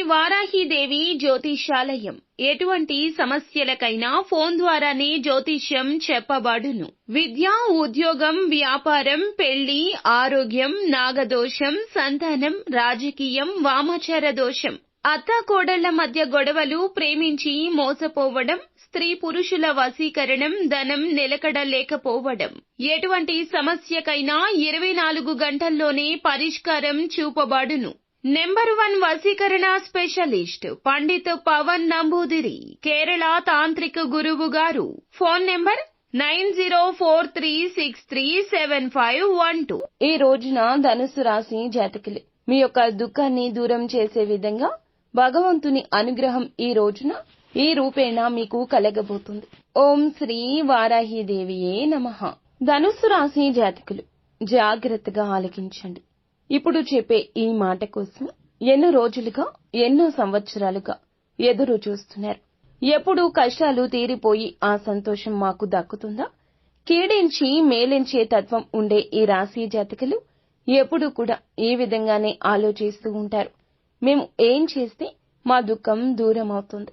వారాహిదేవి జ్యోతిషాలయం ఎటువంటి సమస్యలకైనా ఫోన్ ద్వారానే జ్యోతిష్యం చెప్పబడును. విద్య, ఉద్యోగం, వ్యాపారం, పెళ్లి, ఆరోగ్యం, నాగదోషం, సంతానం, రాజకీయం, వామాచార దోషం, అత్తాకోడళ్ల మధ్య గొడవలు, ప్రేమించి మోసపోవడం, స్త్రీ పురుషుల వశీకరణం, ధనం నిలకడ లేకపోవడం, ఎటువంటి సమస్యకైనా 24 గంటల్లోనే పరిష్కారం చూపబడును. నెంబర్ 1 వశీకరణ స్పెషలిస్ట్ పండిత్ పవన్ నంబూదిరి, కేరళ తాంత్రిక గురువు గారు. Phone number 9043637512. ఈ రోజున ధనుసు రాశి జాతకులు మీ యొక్క దుఃఖాన్ని దూరం చేసే విధంగా భగవంతుని అనుగ్రహం ఈ రోజున ఈ రూపేణ మీకు కలగబోతుంది. ఓం శ్రీ వారాహిదేవియే నమః. ధనుసు రాశి జాతకులు జాగ్రత్తగా ఆలకించండి. ఇప్పుడు చెప్పే ఈ మాట కోసం ఎన్నో రోజులుగా, ఎన్నో సంవత్సరాలుగా ఎదురు చూస్తున్నారు. ఎప్పుడు కష్టాలు తీరిపోయి ఆ సంతోషం మాకు దక్కుతుందా? కీడించి మేలించే తత్వం ఉండే ఈ రాశి జాతకులు ఎప్పుడు కూడా ఈ విధంగానే ఆలోచిస్తూ ఉంటారు. మేము ఏం చేస్తే మా దుఃఖం దూరం అవుతుంది,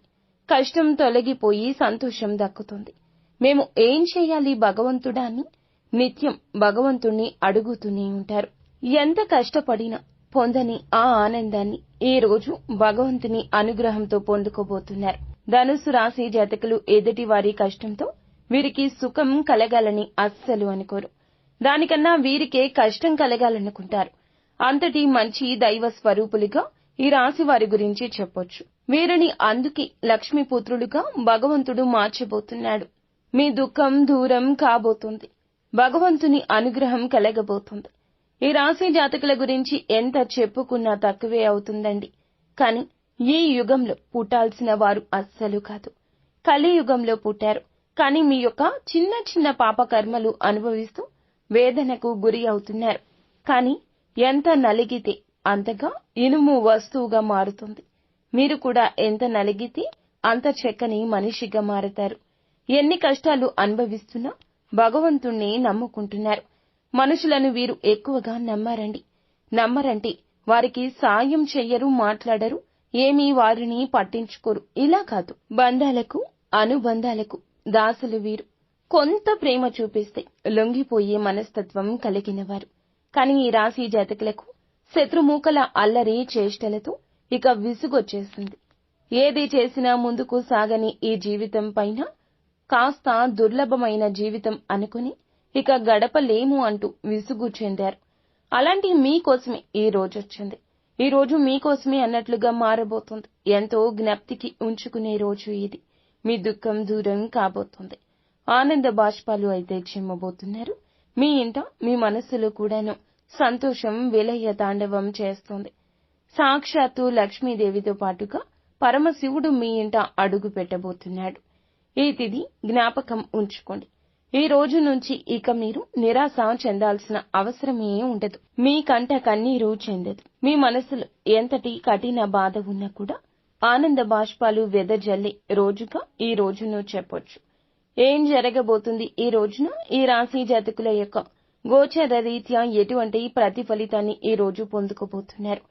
కష్టం తొలగిపోయి సంతోషం దక్కుతుంది, మేము ఏం చేయాలి భగవంతుడా అని నిత్యం భగవంతుణ్ణి అడుగుతూనే ఉంటారు. ఎంత కష్టపడినా పొందని ఆ ఆనందాన్ని ఈ రోజు భగవంతుని అనుగ్రహంతో పొందుకోబోతున్నారు. ధనుసు రాశి జాతకులు ఎదుటి వారి కష్టంతో వీరికి సుఖం కలగాలని అస్సలు అనుకోరు. దానికన్నా వీరికే కష్టం కలగాలనుకుంటారు. అంతటి మంచి దైవ స్వరూపులుగా ఈ రాశి వారి గురించి చెప్పొచ్చు. వీరిని అందుకే లక్ష్మీపుత్రులుగా భగవంతుడు మార్చబోతున్నాడు. మీ దుఃఖం దూరం కాబోతుంది, భగవంతుని అనుగ్రహం కలగబోతుంది. ఈ రాశి జాతకుల గురించి ఎంత చెప్పుకున్నా తక్కువే అవుతుందండి. కాని ఈ యుగంలో పుట్టాల్సిన వారు అస్సలు కాదు, కలియుగంలో పుట్టారు. కాని మీ యొక్క చిన్న చిన్న పాపకర్మలు అనుభవిస్తూ వేదనకు గురి అవుతున్నారు. కాని ఎంత నలిగితే అంతగా ఇనుము వస్తువుగా మారుతుంది. మీరు కూడా ఎంత నలిగితే అంత చక్కని మనిషిగా మారతారు. ఎన్ని కష్టాలు అనుభవిస్తున్నా భగవంతుణ్ణి నమ్ముకుంటున్నారు. మనుషులను వీరు ఎక్కువగా నమ్మరంటే వారికి సాయం చెయ్యరు, మాట్లాడరు, ఏమీ వారిని పట్టించుకోరు. ఇలా కాదు, బంధాలకు అనుబంధాలకు దాసులు వీరు. కొంత ప్రేమ చూపిస్తే లొంగిపోయే మనస్తత్వం కలిగినవారు. కాని ఈ రాశి జాతకులకు శత్రుమూకల అల్లరి చేష్టలతో ఇక విసుగొచ్చేసింది. ఏది చేసినా ముందుకు సాగని ఈ జీవితం పైన కాస్త దుర్లభమైన జీవితం అనుకుని ఇక గడపలేము అంటూ విసుగు చెందారు. అలాంటి మీకోసమే ఈ రోజొచ్చింది. ఈ రోజు మీకోసమే అన్నట్లుగా మారబోతుంది. ఎంతో జ్ఞప్తికి ఉంచుకునే రోజు ఇది. మీ దుఃఖం దూరం కాబోతుంది. ఆనంద బాష్పాలు అయితే చిమ్మబోతున్నారు. మీ ఇంట, మీ మనస్సులో కూడాను సంతోషం విలయ తాండవం చేస్తోంది. సాక్షాత్తు లక్ష్మీదేవితో పాటుగా పరమశివుడు మీ ఇంట అడుగు పెట్టబోతున్నాడు. ఈ తిథి జ్ఞాపకం ఉంచుకోండి. ఈ రోజు నుంచి ఇక మీరు నిరాశ చెందాల్సిన అవసరమే ఉండదు. మీ కంట కన్నీరు చెందదు. మీ మనసులో ఎంతటి కఠిన బాధ ఉన్నా కూడా ఆనంద బాష్పాలు వెదజల్లే రోజుగా ఈ రోజును చెప్పొచ్చు. ఏం జరగబోతుంది ఈ రోజున? ఈ రాశి జాతకుల యొక్క గోచర రీత్యా ఎటువంటి ప్రతిఫలితాన్ని ఈ రోజు పొందుకోబోతున్నారు?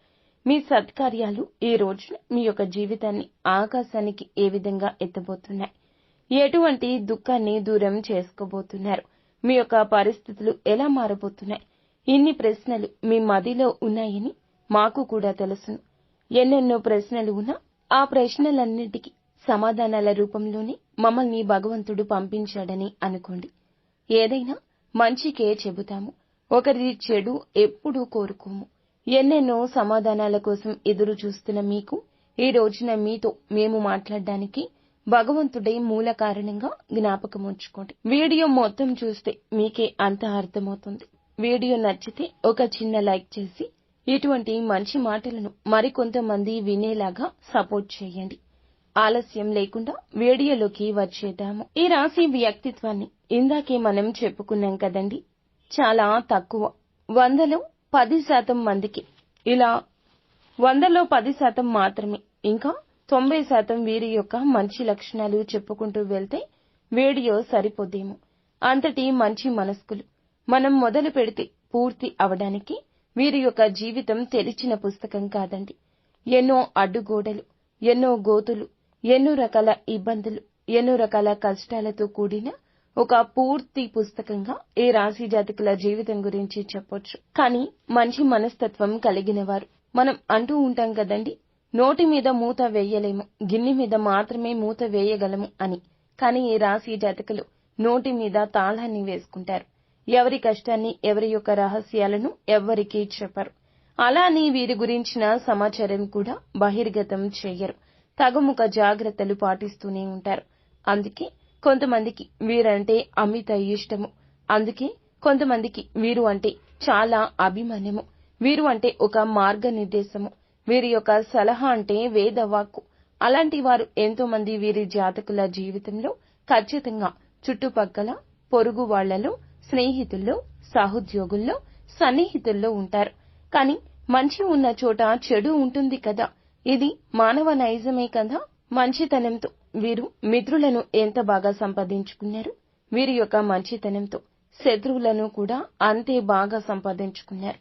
మీ సత్కార్యాలు ఈ రోజున మీ యొక్క జీవితాన్ని ఆకాశానికి ఏ విధంగా ఎత్తబోతున్నాయి? ఎటువంటి దుఃఖాన్ని దూరం చేసుకోబోతున్నారు? మీ యొక్క పరిస్థితులు ఎలా మారబోతున్నాయి? ఇన్ని ప్రశ్నలు మీ మదిలో ఉన్నాయని మాకు కూడా తెలుసును. ఎన్నెన్నో ప్రశ్నలు ఉన్నా ఆ ప్రశ్నలన్నిటికీ సమాధానాల రూపంలోనే మమ్మల్ని భగవంతుడు పంపించాడని అనుకోండి. ఏదైనా మంచికే చెబుతాము, ఒకరి చెడు ఎప్పుడూ కోరుకోము. ఎన్నెన్నో సమాధానాల కోసం ఎదురు చూస్తున్న మీకు ఈ రోజున మీతో మేము మాట్లాడడానికి భగవంతుడే మూల కారణంగా జ్ఞాపకం ఉంచుకోండి. వీడియో మొత్తం చూస్తే మీకే అంత అర్థమవుతుంది. వీడియో నచ్చితే ఒక చిన్న లైక్ చేసి ఇటువంటి మంచి మాటలను మరికొంతమంది వినేలాగా సపోర్ట్ చేయండి. ఆలస్యం లేకుండా వీడియోలోకి వచ్చేద్దాము. ఈ రాశి వ్యక్తిత్వాన్ని ఇందాకే మనం చెప్పుకున్నాం కదండి. చాలా తక్కువ, 100లో 10% మందికి, ఇలా 100లో 10% మాత్రమే, ఇంకా 90% వీరి యొక్క మంచి లక్షణాలు చెప్పుకుంటూ వెళ్తే వీడియో సరిపోదేమో. అంతటి మంచి మనస్కులు. మనం మొదలు పెడితే పూర్తి అవడానికి వీరి యొక్క జీవితం తెరిచిన పుస్తకం కాదండి. ఎన్నో అడ్డుగోడలు, ఎన్నో గోతులు, ఎన్నో రకాల ఇబ్బందులు, ఎన్నో రకాల కష్టాలతో కూడిన ఒక పూర్తి పుస్తకంగా ఈ రాశి జాతకుల జీవితం గురించి చెప్పొచ్చు. కానీ మంచి మనస్తత్వం కలిగిన వారు, మనం అంటూ ఉంటాం కదండి, నోటి మీద మూత వేయలేము, గిన్నె మీద మాత్రమే మూత వేయగలము అని. కానీ ఈ రాశి జాతకులు నోటి మీద తాళాన్ని వేసుకుంటారు. ఎవరి కష్టాన్ని, ఎవరి యొక్క రహస్యాలను ఎవ్వరికీ చెప్పరు. అలానే వీరి గురించిన సమాచారం కూడా బహిర్గతం చేయరు. తగుముఖ జాగ్రత్తలు పాటిస్తూనే ఉంటారు. అందుకే కొంతమందికి వీరంటే అమిత ఇష్టము. అందుకే కొంతమందికి వీరు అంటే చాలా అభిమానము. వీరు అంటే ఒక మార్గనిర్దేశము. వీరి యొక్క సలహా అంటే వేదవాక్కు. అలాంటి వారు ఎంతో మంది వీరి జాతకుల జీవితంలో ఖచ్చితంగా చుట్టుపక్కల, పొరుగు వాళ్లలో, స్నేహితుల్లో, సహోద్యోగుల్లో, సన్నిహితుల్లో ఉంటారు. కానీ మంచి ఉన్న చోట చెడు ఉంటుంది కదా. ఇది మానవ నైజమే కదా. మంచితనంతో వీరు మిత్రులను ఎంత బాగా సంపాదించుకున్నారు, వీరి యొక్క మంచితనంతో శత్రువులను కూడా అంతే బాగా సంపాదించుకున్నారు.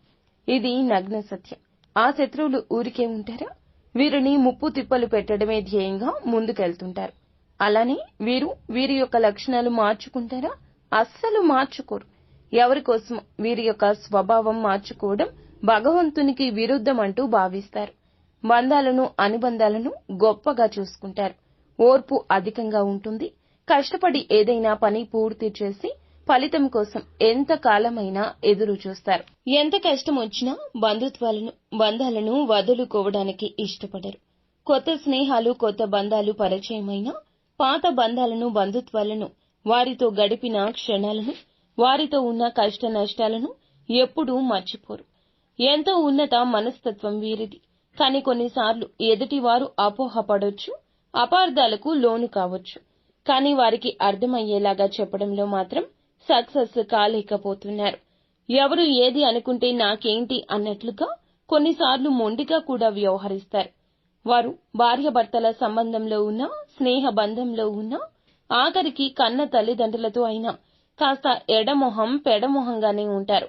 ఇది నగ్న సత్యం. ఆ శత్రువులు ఊరికే ఉంటారా? వీరిని ముప్పు తిప్పలు పెట్టడమే ధ్యేయంగా ముందుకెళ్తుంటారు. అలానే వీరి యొక్క లక్షణాలు మార్చుకుంటారా? అస్సలు మార్చుకోరు. ఎవరి కోసం వీరి యొక్క స్వభావం మార్చుకోవడం భగవంతునికి విరుద్ధమంటూ భావిస్తారు. బంధాలను, అనుబంధాలను గొప్పగా చూసుకుంటారు. ఓర్పు అధికంగా ఉంటుంది. కష్టపడి ఏదైనా పని పూర్తి చేసి ఫలితం కోసం ఎంత కాలమైనా ఎదురు చూస్తారు. ఎంత కష్టం వచ్చినా బంధాలను వదులుకోవడానికి ఇష్టపడరు. కొత్త స్నేహాలు, కొత్త బంధాలు పరిచయమైనా పాత బంధాలను, బంధుత్వాలను, వారితో గడిపిన క్షణాలను, వారితో ఉన్న కష్ట నష్టాలను ఎప్పుడూ మర్చిపోరు. ఎంతో ఉన్నత మనస్తత్వం వీరిది. కానీ కొన్నిసార్లు ఎదుటివారు అపోహపడొచ్చు, అపార్థాలకు లోను కావచ్చు. కానీ వారికి అర్థమయ్యేలాగా చెప్పడంలో మాత్రం సక్సెస్ కాలేకపోతున్నారు. ఎవరు ఏది అనుకుంటే నాకేంటి అన్నట్లుగా కొన్నిసార్లు మొండిగా కూడా వ్యవహరిస్తారు. వారు భార్యాభర్తల సంబంధంలో ఉన్నా, స్నేహ బంధంలో ఉన్నా, ఆఖరికి కన్న తల్లిదండ్రులతో అయినా కాస్త ఎడమొహం పెడమొహంగానే ఉంటారు.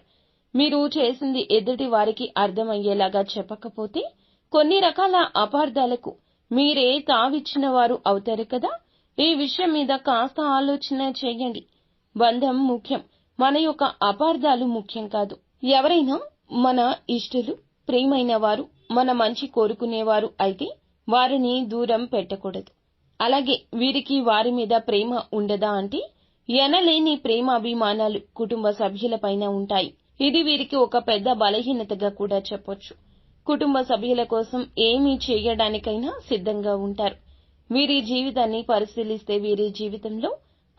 మీరు చేసింది ఎదుటి వారికి అర్థమయ్యేలాగా చెప్పకపోతే కొన్ని రకాల అపార్థాలకు మీరే తావిచ్చిన వారు అవుతారు కదా. ఈ విషయం మీద కాస్త ఆలోచన చేయండి. బంధం ముఖ్యం, మన యొక్క అపార్థాలు ముఖ్యం కాదు. ఎవరైనా మన ఇష్టలు, ప్రియమైన వారు, మన మంచి కోరుకునేవారు అయితే వారిని దూరం పెట్టకూడదు. అలాగే వీరికి వారి మీద ప్రేమ ఉండదా అంటే ఎనలేని ప్రేమాభిమానాలు కుటుంబ సభ్యులపైన ఉంటాయి. ఇది వీరికి ఒక పెద్ద బలహీనతగా కూడా చెప్పొచ్చు. కుటుంబ సభ్యుల కోసం ఏమీ చేయడానికైనా సిద్ధంగా ఉంటారు. వీరి జీవితాన్ని పరిశీలిస్తే వీరి జీవితంలో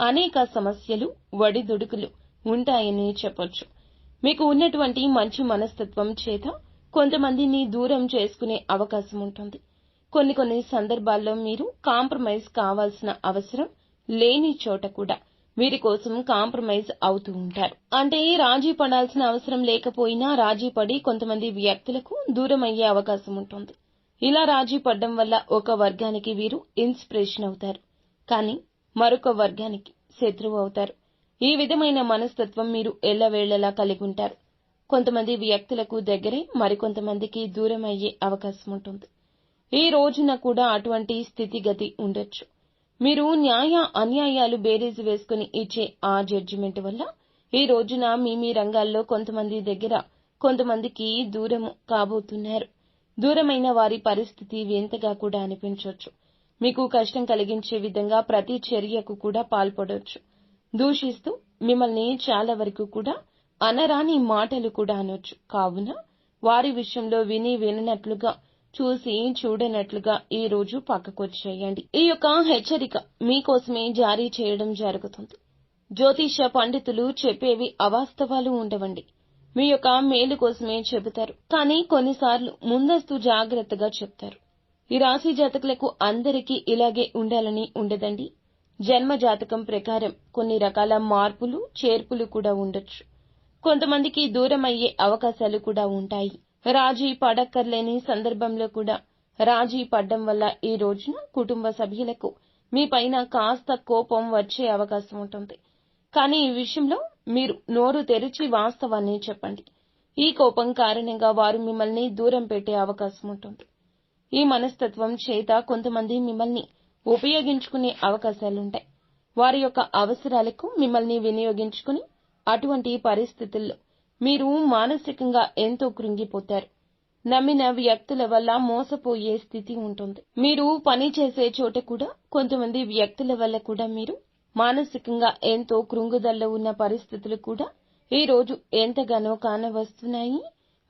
అనేక సమస్యలు, ఒడిదుడుకులు ఉంటాయని చెప్పొచ్చు. మీకు ఉన్నటువంటి మంచి మనస్తత్వం చేత కొంతమందిని దూరం చేసుకునే అవకాశం ఉంటుంది. కొన్ని సందర్భాల్లో మీరు కాంప్రమైజ్ కావాల్సిన అవసరం లేని చోట కూడా వీరి కోసం కాంప్రమైజ్ అవుతూ ఉంటారు. అంటే రాజీ పడాల్సిన అవసరం లేకపోయినా రాజీ పడి కొంతమంది వ్యక్తులకు దూరం అయ్యే అవకాశం ఉంటుంది. ఇలా రాజీ పడడం వల్ల ఒక వర్గానికి వీరు ఇన్స్పిరేషన్ అవుతారు, కానీ మరొక వర్గానికి శత్రువు అవుతారు. ఈ విధమైన మనస్తత్వం మీరు ఎల్లవేళలా కలిగి ఉంటారు. కొంతమంది వ్యక్తులకు దగ్గరే, మరికొంతమందికి దూరం అయ్యే అవకాశం ఉంటుంది. ఈ రోజున కూడా అటువంటి స్థితిగతి ఉండొచ్చు. మీరు న్యాయ అన్యాయాలు బేరీజు వేసుకుని ఇచ్చే ఆ జడ్జిమెంట్ వల్ల ఈ రోజున మీ రంగాల్లో కొంతమంది దగ్గర, కొంతమందికి దూరం కాబోతున్నారు. దూరమైన వారి పరిస్థితి వింతగా కూడా అనిపించవచ్చు. మీకు కష్టం కలిగించే విధంగా ప్రతి చర్యకు కూడా పాల్పడొచ్చు. దూషిస్తూ మిమ్మల్ని చాలా వరకు కూడా అనరాని మాటలు కూడా అనొచ్చు. కావున వారి విషయంలో విననట్లుగా, చూసి చూడనట్లుగా ఈ రోజు పక్కకొచ్చేయండి. ఈ యొక్క హెచ్చరిక మీకోసమే జారీ చేయడం జరుగుతుంది. జ్యోతిష పండితులు చెప్పేవి అవాస్తవాలు ఉండవండి. మీ యొక్క మేలు కోసమే చెబుతారు. కానీ కొన్నిసార్లు ముందస్తు జాగ్రత్తగా చెప్తారు. ఈ రాశి జాతకులకు అందరికీ ఇలాగే ఉండాలని ఉండదండి. జన్మ జాతకం ప్రకారం కొన్ని రకాల మార్పులు, చేర్పులు కూడా ఉండొచ్చు. కొంతమందికి దూరం అయ్యే అవకాశాలు కూడా ఉంటాయి. రాజీ పడక్కర్లేని సందర్భంలో కూడా రాజీ పడ్డం వల్ల ఈ రోజున కుటుంబ సభ్యులకు మీ పైన కాస్త కోపం వచ్చే అవకాశం ఉంటుంది. కానీ ఈ విషయంలో మీరు నోరు తెరిచి వాస్తవాన్ని చెప్పండి. ఈ కోపం కారణంగా వారు మిమ్మల్ని దూరం పెట్టే అవకాశం ఉంటుంది. ఈ మనస్తత్వం చేత కొంతమంది మిమ్మల్ని ఉపయోగించుకునే అవకాశాలుంటాయి. వారి యొక్క అవసరాలకు మిమ్మల్ని వినియోగించుకుని అటువంటి పరిస్థితుల్లో మీరు మానసికంగా ఎంతో కృంగిపోతారు. నమ్మిన వ్యక్తుల వల్ల మోసపోయే స్థితి ఉంటుంది. మీరు పని చేసే చోట కూడా కొంతమంది వ్యక్తుల వల్ల కూడా మీరు మానసికంగా ఎంతో కృంగుదల్లో ఉన్న పరిస్థితులు కూడా ఈ రోజు ఎంతగానో కానవస్తున్నాయి.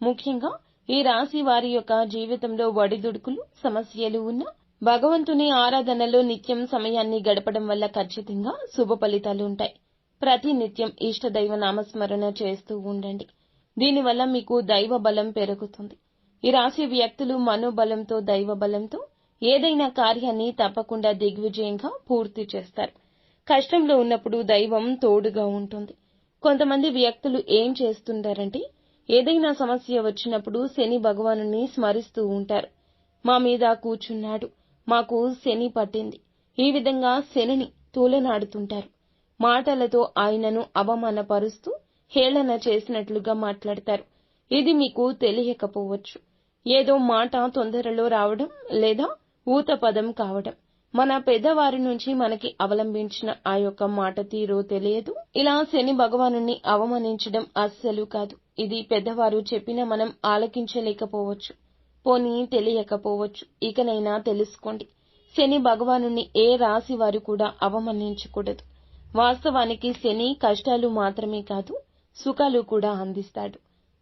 ముఖ్యంగా ఈ రాశి వారి యొక్క జీవితంలో ఒడిదుడుకులు, సమస్యలు ఉన్న భగవంతుని ఆరాధనలో నిత్యం సమయాన్ని గడపడం వల్ల ఖచ్చితంగా శుభ ఫలితాలు ఉంటాయి. ప్రతి నిత్యం ఇష్టదైవ నామస్మరణ చేస్తూ ఉండండి. దీనివల్ల మీకు దైవ బలం పెరుగుతుంది. ఈ రాశి వ్యక్తులు మనోబలంతో, దైవ బలంతో ఏదైనా కార్యాన్ని తప్పకుండా దిగ్విజయంగా పూర్తి చేస్తారు. కష్టంలో ఉన్నప్పుడు దైవం తోడుగా ఉంటుంది. కొంతమంది వ్యక్తులు ఏం చేస్తుంటారంటే ఏదైనా సమస్య వచ్చినప్పుడు శని భగవానుని స్మరిస్తూ ఉంటారు. మా మీద కూర్చున్నాడు, మాకు శని పట్టింది, ఈ విధంగా శనిని తూలనాడుతుంటారు. మాటలతో ఆయనను అవమానపరుస్తూ హేళన చేసినట్లుగా మాట్లాడతారు. ఇది మీకు తెలియకపోవచ్చు. ఏదో మాట తొందరలో రావడం లేదా ఊత పదం కావడం, మన పెద్దవారి నుంచి మనకి అవలంబించిన ఆ యొక్క మాట తీరో తెలియదు. ఇలా శని భగవానుని అవమానించడం అస్సలు కాదు. ఇది పెద్దవారు చెప్పినా మనం ఆలకించలేకపోవచ్చు, పోనీ తెలియకపోవచ్చు. ఇకనైనా తెలుసుకోండి, శని భగవానుని ఏ రాశి వారు కూడా అవమానించకూడదు. వాస్తవానికి శని కష్టాలు మాత్రమే కాదు, సుఖాలు కూడా అందిస్తాడు.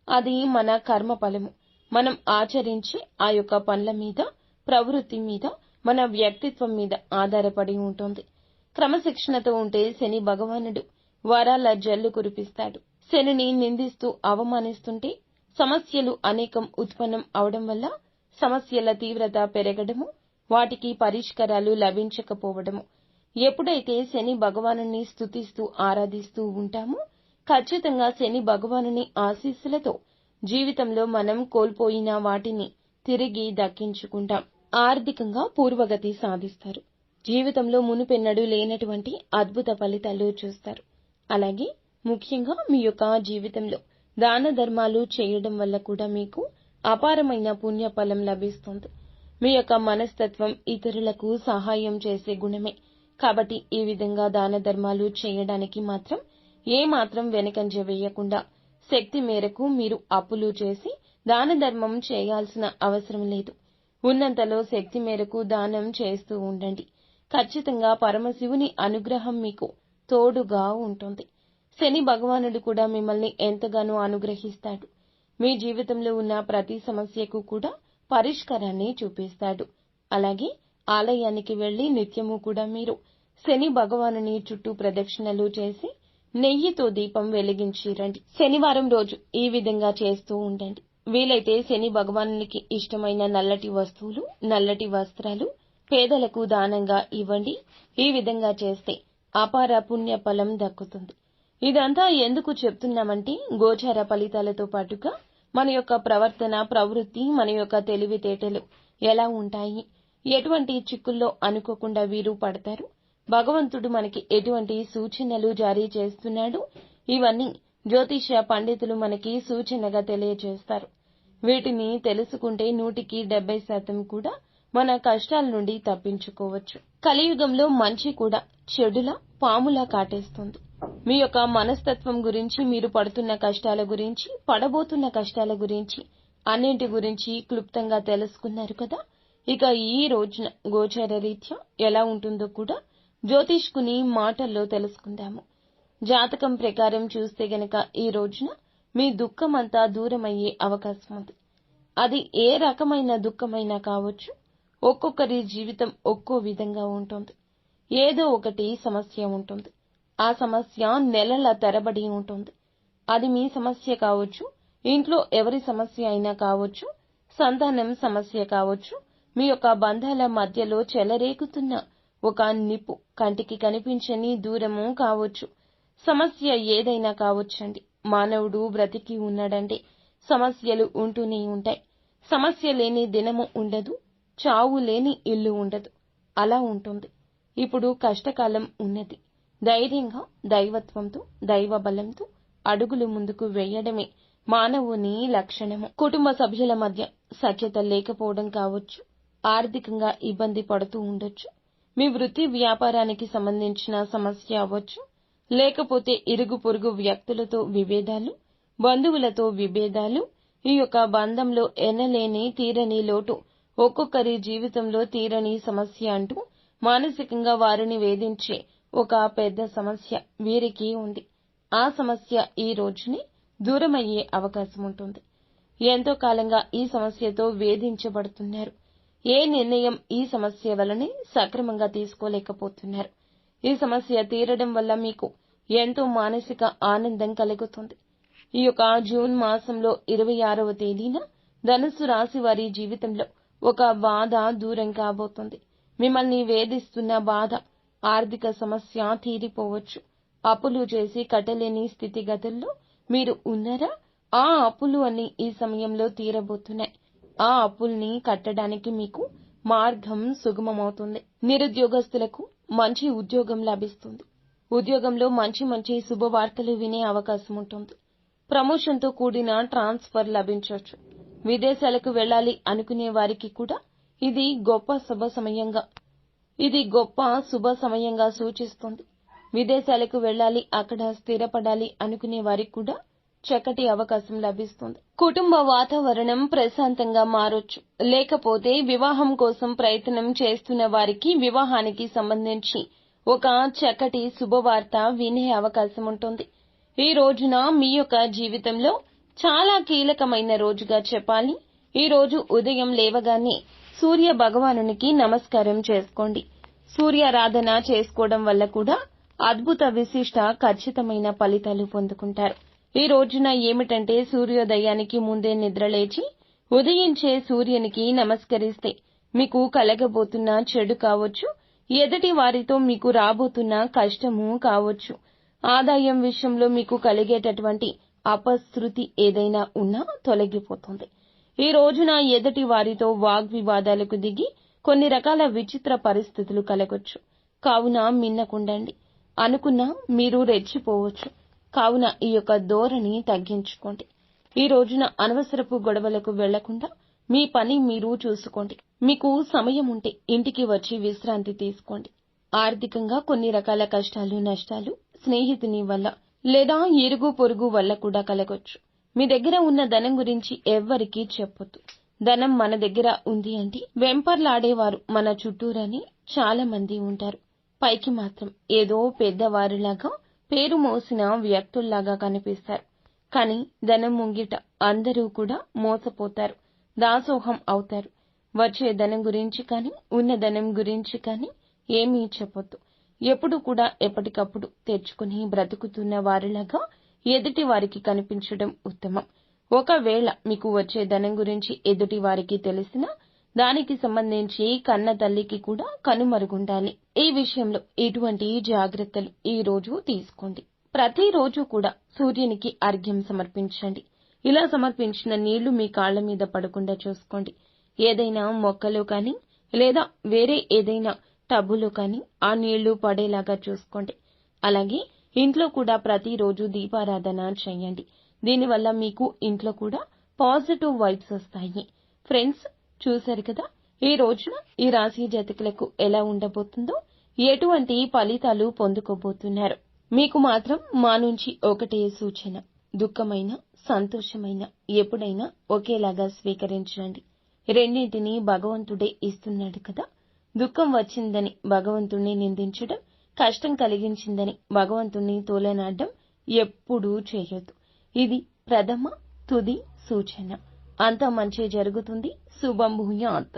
అది మన కర్మ ఫలము. మనం ఆచరించే ఆ యొక్క పనుల మీద, ప్రవృత్తి మీద, మన వ్యక్తిత్వం మీద ఆధారపడి ఉంటుంది. క్రమశిక్షణతో ఉంటే శని భగవానుడు వరాల జల్లు కురిపిస్తాడు. శనిని నిందిస్తూ అవమానిస్తుంటే సమస్యలు అనేకం ఉత్పన్నం అవడం వల్ల సమస్యల తీవ్రత పెరగడము, వాటికి పరిష్కారాలు లభించకపోవడము. ఎప్పుడైతే శని భగవానుని స్తుతిస్తూ ఆరాధిస్తూ ఉంటామో ఖచ్చితంగా శని భగవానుని ఆశీస్సులతో జీవితంలో మనం కోల్పోయిన వాటిని తిరిగి దక్కించుకుంటాం. ఆర్థికంగా పూర్వగతి సాధిస్తారు. జీవితంలో మునుపెన్నడూ లేనటువంటి అద్భుత ఫలితాలు చూస్తారు. అలాగే ముఖ్యంగా మీ యొక్క జీవితంలో దాన ధర్మాలు చేయడం వల్ల కూడా మీకు అపారమైన పుణ్యఫలం లభిస్తుంది. మీ యొక్క మనస్తత్వం ఇతరులకు సహాయం చేసే గుణమే. కాబట్టి ఈ విధంగా దాన ధర్మాలు చేయడానికి మాత్రం ఏమాత్రం వెనకంజ వేయకుండా శక్తి మేరకు మీరు అప్పులు చేసి దాన ధర్మం చేయాల్సిన అవసరం లేదు. ఉన్నంతలో శక్తి మేరకు దానం చేస్తూ ఉండండి. ఖచ్చితంగా పరమశివుని అనుగ్రహం మీకు తోడుగా ఉంటుంది. శని భగవానుడు కూడా మిమ్మల్ని ఎంతగానో అనుగ్రహిస్తాడు. మీ జీవితంలో ఉన్న ప్రతి సమస్యకు కూడా పరిష్కారాన్ని చూపిస్తాడు. అలాగే ఆలయానికి వెళ్లి నిత్యము కూడా మీరు శని భగవానుని చుట్టూ ప్రదక్షిణలు చేసి నెయ్యితో దీపం వెలిగించి రండి. శనివారం రోజు ఈ విధంగా చేస్తూ ఉండండి. వీలైతే శని భగవానునికి ఇష్టమైన నల్లటి వస్తువులు, నల్లటి వస్త్రాలు పేదలకు దానంగా ఇవ్వండి. ఈ విధంగా చేస్తే అపార పుణ్య ఫలం దక్కుతుంది. ఇదంతా ఎందుకు చెప్తున్నామంటే గోచార ఫలితాలతో పాటుగా మన యొక్క ప్రవర్తన, ప్రవృత్తి, మన యొక్క తెలివితేటలు ఎలా ఉంటాయి, ఎటువంటి చిక్కుల్లో అనుకోకుండా వీరు పడతారు, భగవంతుడు మనకి ఎటువంటి సూచనలు జారీ చేస్తున్నాడు, ఇవన్నీ జ్యోతిష పండితులు మనకి సూచనగా తెలియజేస్తారు. వీటిని తెలుసుకుంటే 100% కూడా మన కష్టాల నుండి తప్పించుకోవచ్చు. కలియుగంలో మంచి కూడా చెడులా, పాములా కాటేస్తుంది. మీ యొక్క మనస్తత్వం గురించి, మీరు పడుతున్న కష్టాల గురించి, పడబోతున్న కష్టాల గురించి, అన్నింటి గురించి క్లుప్తంగా తెలుసుకున్నారు కదా. ఇక ఈ రోజున గోచార రీత్యా ఎలా ఉంటుందో కూడా జ్యోతిష్కుని మాటల్లో తెలుసుకుందాము. జాతకం ప్రకారం చూస్తే గనక ఈ రోజున మీ దుఃఖమంతా దూరమయ్యే అవకాశం ఉంది. అది ఏ రకమైన దుఃఖమైనా కావచ్చు. ఒక్కొక్కరి జీవితం ఒక్కో విధంగా ఉంటుంది. ఏదో ఒకటి సమస్య ఉంటుంది. ఆ సమస్య నెలల తరబడి ఉంటుంది. అది మీ సమస్య కావచ్చు, ఇంట్లో ఎవరి సమస్య అయినా కావచ్చు, సంతానం సమస్య కావచ్చు, మీ యొక్క బంధాల మధ్యలో చెలరేగుతున్న ఒక నిప్పు, కంటికి కనిపించని దూరము కావచ్చు. సమస్య ఏదైనా కావచ్చండి. మానవుడు బ్రతికి ఉన్నాడంటే సమస్యలు ఉంటూనే ఉంటాయి. సమస్య లేని దినము ఉండదు, చావు లేని ఇల్లు ఉండదు. అలా ఉంటుంది. ఇప్పుడు కష్టకాలం ఉన్నది. ధైర్యంగా, దైవత్వంతో, దైవ బలంతో అడుగులు ముందుకు వేయడమే మానవుని లక్షణము. కుటుంబ సభ్యుల మధ్య సఖ్యత లేకపోవడం కావచ్చు, ఆర్థికంగా ఇబ్బంది పడుతూ ఉండొచ్చు. మీ వృత్తి వ్యాపారానికి సంబంధించిన సమస్య అవ్వచ్చు, లేకపోతే ఇరుగు పొరుగు వ్యక్తులతో విభేదాలు, బంధువులతో విభేదాలు, ఈ యొక్క బంధంలో ఎనలేని తీరని లోటు, ఒక్కొక్కరి జీవితంలో తీరని సమస్య అంటూ మానసికంగా వారిని వేధించే ఒక పెద్ద సమస్య వీరికి ఉంది. ఆ సమస్య ఈ రోజునే దూరమయ్యే అవకాశం ఉంటుంది. ఎంతో కాలంగా ఈ సమస్యతో వేధించబడుతున్నారు. ఏ నిర్ణయం ఈ సమస్య వల్లనే సక్రమంగా తీసుకోలేకపోతున్నారు. ఈ సమస్య తీరడం వల్ల మీకు ఎంతో మానసిక ఆనందం కలుగుతుంది. ఈ యొక్క జూన్ మాసంలో 26వ తేదీన ధనుస్సు రాశి వారి జీవితంలో ఒక బాధ దూరం కాబోతుంది. మిమ్మల్ని వేధిస్తున్న బాధ, ఆర్థిక సమస్య తీరిపోవచ్చు. అప్పులు చేసి కట్టలేని స్థితిగతుల్లో మీరు ఉన్నారా? ఆ అప్పులు అన్ని ఈ సమయంలో తీరబోతున్నాయి. ఆ అప్పుల్ని కట్టడానికి మీకు మార్గం సుగమమవుతుంది. నిరుద్యోగస్తులకు మంచి ఉద్యోగం లభిస్తుంది. ఉద్యోగంలో మంచి శుభవార్తలు వినే అవకాశం ఉంటుంది. ప్రమోషన్తో కూడిన ట్రాన్స్ఫర్ లభించవచ్చు. విదేశాలకు వెళ్లాలి అనుకునే వారికి కూడా ఇది గొప్ప శుభ సమయంగా సూచిస్తుంది. విదేశాలకు వెళ్లాలి, అక్కడ స్థిరపడాలి అనుకునే వారికి కూడా చక్కటి అవకాశం లభిస్తుంది. కుటుంబ వాతావరణం ప్రశాంతంగా మారొచ్చు. లేకపోతే వివాహం కోసం ప్రయత్నం చేస్తున్న వారికి వివాహానికి సంబంధించి ఒక చక్కటి శుభవార్త వినే అవకాశం ఉంటుంది. ఈ రోజున మీ యొక్క జీవితంలో చాలా కీలకమైన రోజుగా చెప్పాలి. ఈ రోజు ఉదయం లేవగానే సూర్య భగవానునికి నమస్కారం చేసుకోండి. సూర్యారాధన చేసుకోవడం వల్ల కూడా అద్భుత విశిష్ట ఖచ్చితమైన ఫలితాలు పొందుకుంటారు. ఈ రోజున ఏమిటంటే సూర్యోదయానికి ముందే నిద్రలేచి ఉదయించే సూర్యునికి నమస్కరిస్తే మీకు కలగబోతున్న చెడు కావచ్చు, ఎదుటి వారితో మీకు రాబోతున్న కష్టము కావచ్చు, ఆదాయం విషయంలో మీకు కలిగేటటువంటి అపశృతి ఏదైనా ఉన్నా తొలగిపోతుంది. ఈ రోజున ఎదుటి వారితో వాగ్వివాదాలకు దిగి కొన్ని రకాల విచిత్ర పరిస్థితులు కలగొచ్చు. కావున మిన్నకుండండి. అనుకున్నా మీరు రెచ్చిపోవచ్చు. కావున ఈ యొక్క ధోరణి తగ్గించుకోండి. ఈ రోజున అనవసరపు గొడవలకు వెళ్లకుండా మీ పని మీరు చూసుకోండి. మీకు సమయం ఉంటే ఇంటికి వచ్చి విశ్రాంతి తీసుకోండి. ఆర్థికంగా కొన్ని రకాల కష్టాలు, నష్టాలు స్నేహితుని వల్ల లేదా ఇరుగు పొరుగు వల్ల కూడా కలగొచ్చు. మీ దగ్గర ఉన్న ధనం గురించి ఎవ్వరికీ చెప్పొద్దు. ధనం మన దగ్గర ఉంది అంటే వెంపర్లాడేవారు మన చుట్టూరని చాలా మంది ఉంటారు. పైకి మాత్రం ఏదో పెద్దవారిలాగా, పేరు మోసిన వ్యక్తుల్లాగా కనిపిస్తారు. కానీ ధనం ముంగిట అందరూ కూడా మోసపోతారు, దాసోహం అవుతారు. వచ్చే ధనం గురించి కానీ, ఉన్న ధనం గురించి కానీ ఏమీ చెప్పొద్దు. ఎప్పుడు కూడా ఎప్పటికప్పుడు తెచ్చుకుని బ్రతుకుతున్న వారిలాగా ఎదుటి వారికి కనిపించడం ఉత్తమం. ఒకవేళ మీకు వచ్చే ధనం గురించి ఎదుటి వారికి తెలిసినా దానికి సంబంధించి కన్న తల్లికి కూడా కనుమరుగుండాలి. ఈ విషయంలో ఇటువంటి జాగ్రత్తలు ఈ రోజు తీసుకోండి. ప్రతిరోజు కూడా సూర్యునికి అర్ఘ్యం సమర్పించండి. ఇలా సమర్పించిన నీళ్లు మీ కాళ్ల మీద పడకుండా చూసుకోండి. ఏదైనా మొక్కలో కానీ లేదా వేరే ఏదైనా టబ్బులో కానీ ఆ నీళ్లు పడేలాగా చూసుకోండి. అలాగే ఇంట్లో కూడా ప్రతిరోజు దీపారాధన చేయండి. దీనివల్ల మీకు ఇంట్లో కూడా పాజిటివ్ వైబ్స్ వస్తాయి. ఫ్రెండ్స్, చూశారు కదా ఈ రోజున ఈ రాశి జాతకులకు ఎలా ఉండబోతుందో, ఎటువంటి ఫలితాలు పొందుకోబోతున్నారు. మీకు మాత్రం మా నుంచి ఒకటే సూచన: దుఃఖమైన, సంతోషమైన ఎప్పుడైనా ఒకేలాగా స్వీకరించండి. రెండింటినీ భగవంతుడే ఇస్తున్నాడు కదా. దుఃఖం వచ్చిందని భగవంతుణ్ణి నిందించడం, కష్టం కలిగించిందని భగవంతుణ్ణి తోలనాడడం ఎప్పుడూ చేయొద్దు. ఇది ప్రథమ తుది సూచన. అంతా మంచి జరుగుతుంది. శుభం భూయాత్.